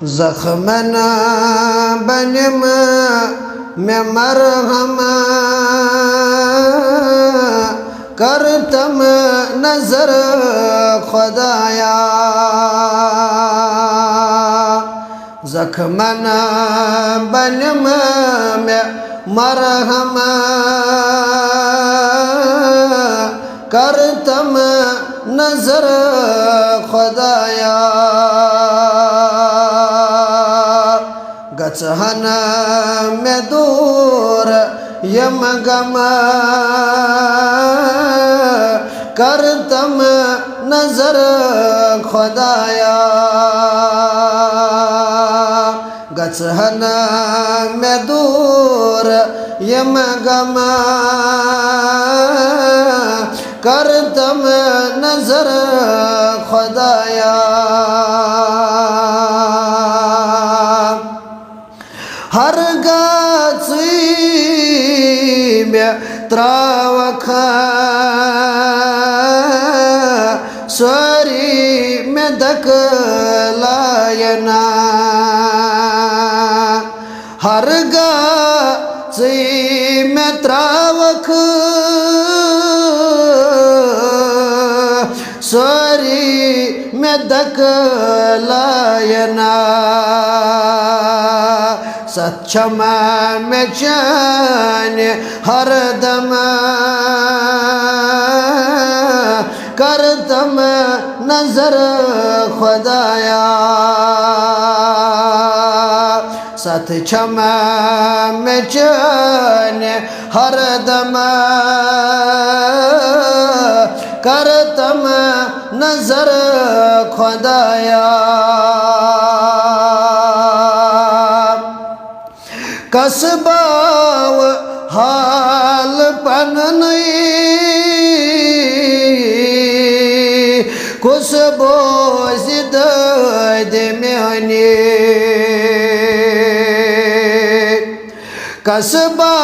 ज़ख्मना बनम में मरहम करतम नजर खुदाया। ज़ख्मना बनम में मरहम करतम नजर खुदाया। गचहन में दूर यम गम करतम नजर खुदाया। गचहन में दूर यम गम करतम नजर खुदाया। हर गाची में त्रावख स्वरी में दकलायना। हर गाची में त्रावख स्वरी में दकलायना। सच्चम में चैन हरदम करतम नजर खुदाया। सच्चम में चैन हरदम करतम नजर खुदाया। कसबाव हाल पन नहीं कुसबो जिद में कसबा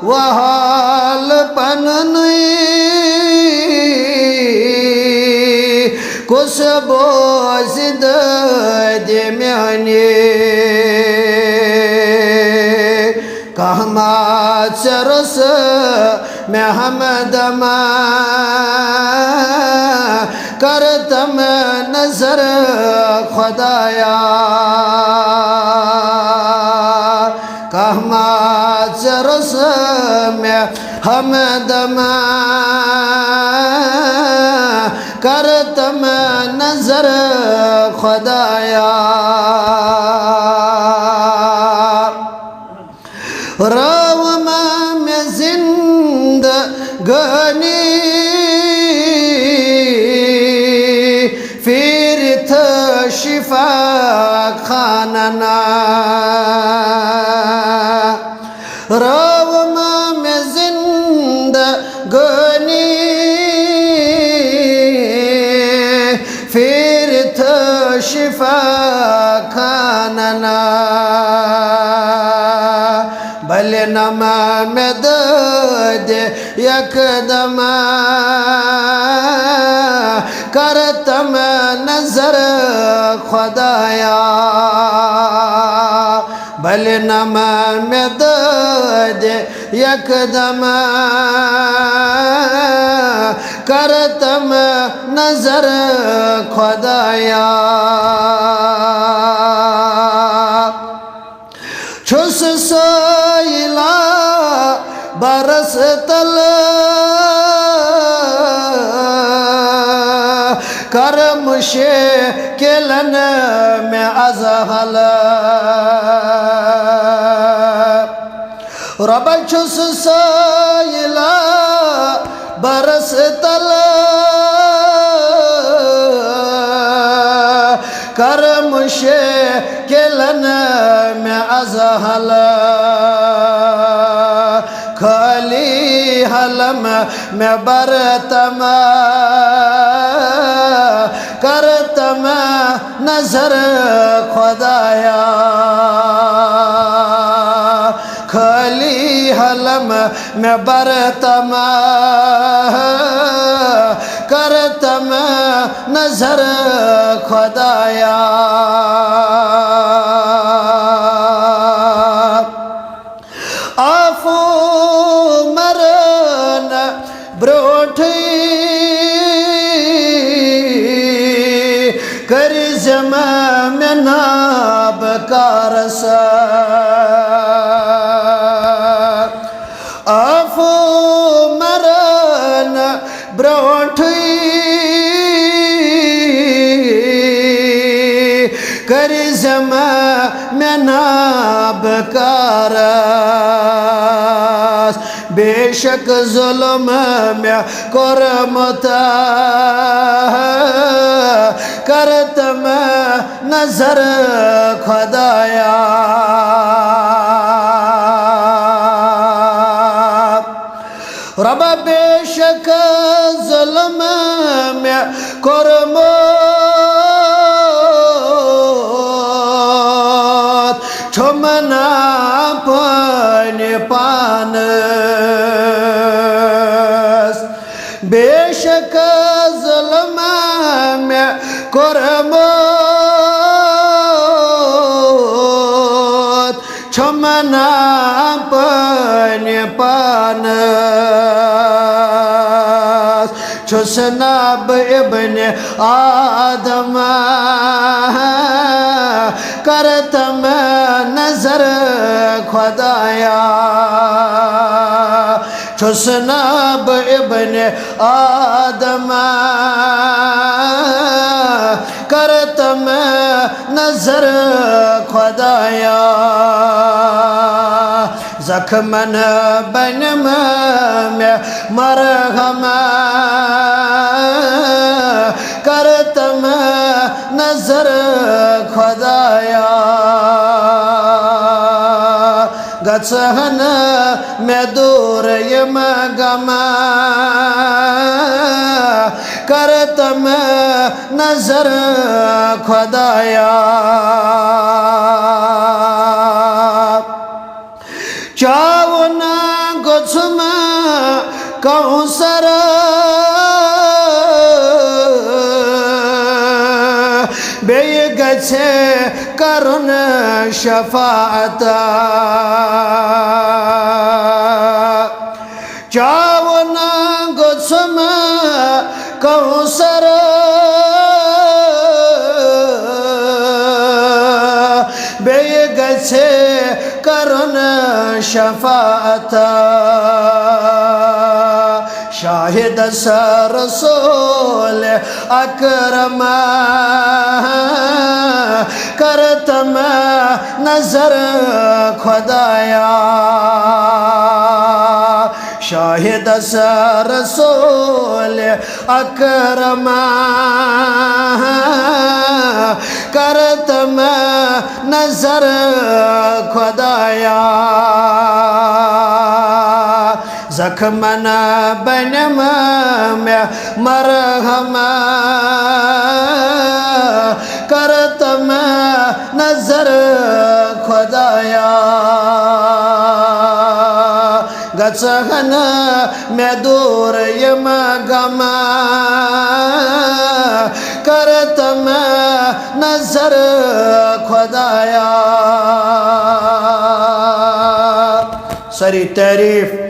वहाल पन नहीं कुसबो जिद में कहमा चरस में हमदम करतम नजर खुदाया। कहमा चरस में हमदम करतम नजर खुदाया। रावम में जिंदगानी फिर था शिफा खाना। रावम में जिंदगानी फिर था शिफा खाना। भले नमा में दर्द यकदम करतम नजर खुदाया। भले नमा में दर्द यकदम करतम नजर खुदाया। छुस सोइला बरस तल करम शे केलन में अजहल। रब छुस सोइला बरस तल करम शे केलन में अजहल। खाली हलम में बरतम करतम नजर खुदाया। खाली हलम में बरतम करतम नजर खुदाया। कारस आफो मरन ब्रोठी करजम मेनाब कारस बेशक जुल्म में करमत करतम नजर खुदाया रब बेशक जुल्म में करमत छुमना पाने पान बेशक जुल्म में करमत छुमना पाने पान छुसनाब इब्न आदम करतम नजर खुदाया छुसनाब इब्न आदम करतम नजर खुदाया जख्मन बन में मरहम करतम नजर खुदाया गचहन में दूर यम गम करतम नजर खुदाया चावना गुछम कौसर बेय गछे करुन शफाअत चावना गुछम कौसर बेय गछे करुन शफाअत शाहिद रसूल अकरम करतम नजर खुदाया शाहिद रसूल अकरम करतम नजर खुदाया जख्मन बनम में मरहम करतम नजर खुदाया गचहन में दूर यम गम करतम नजर खुदाया सरी तारीफ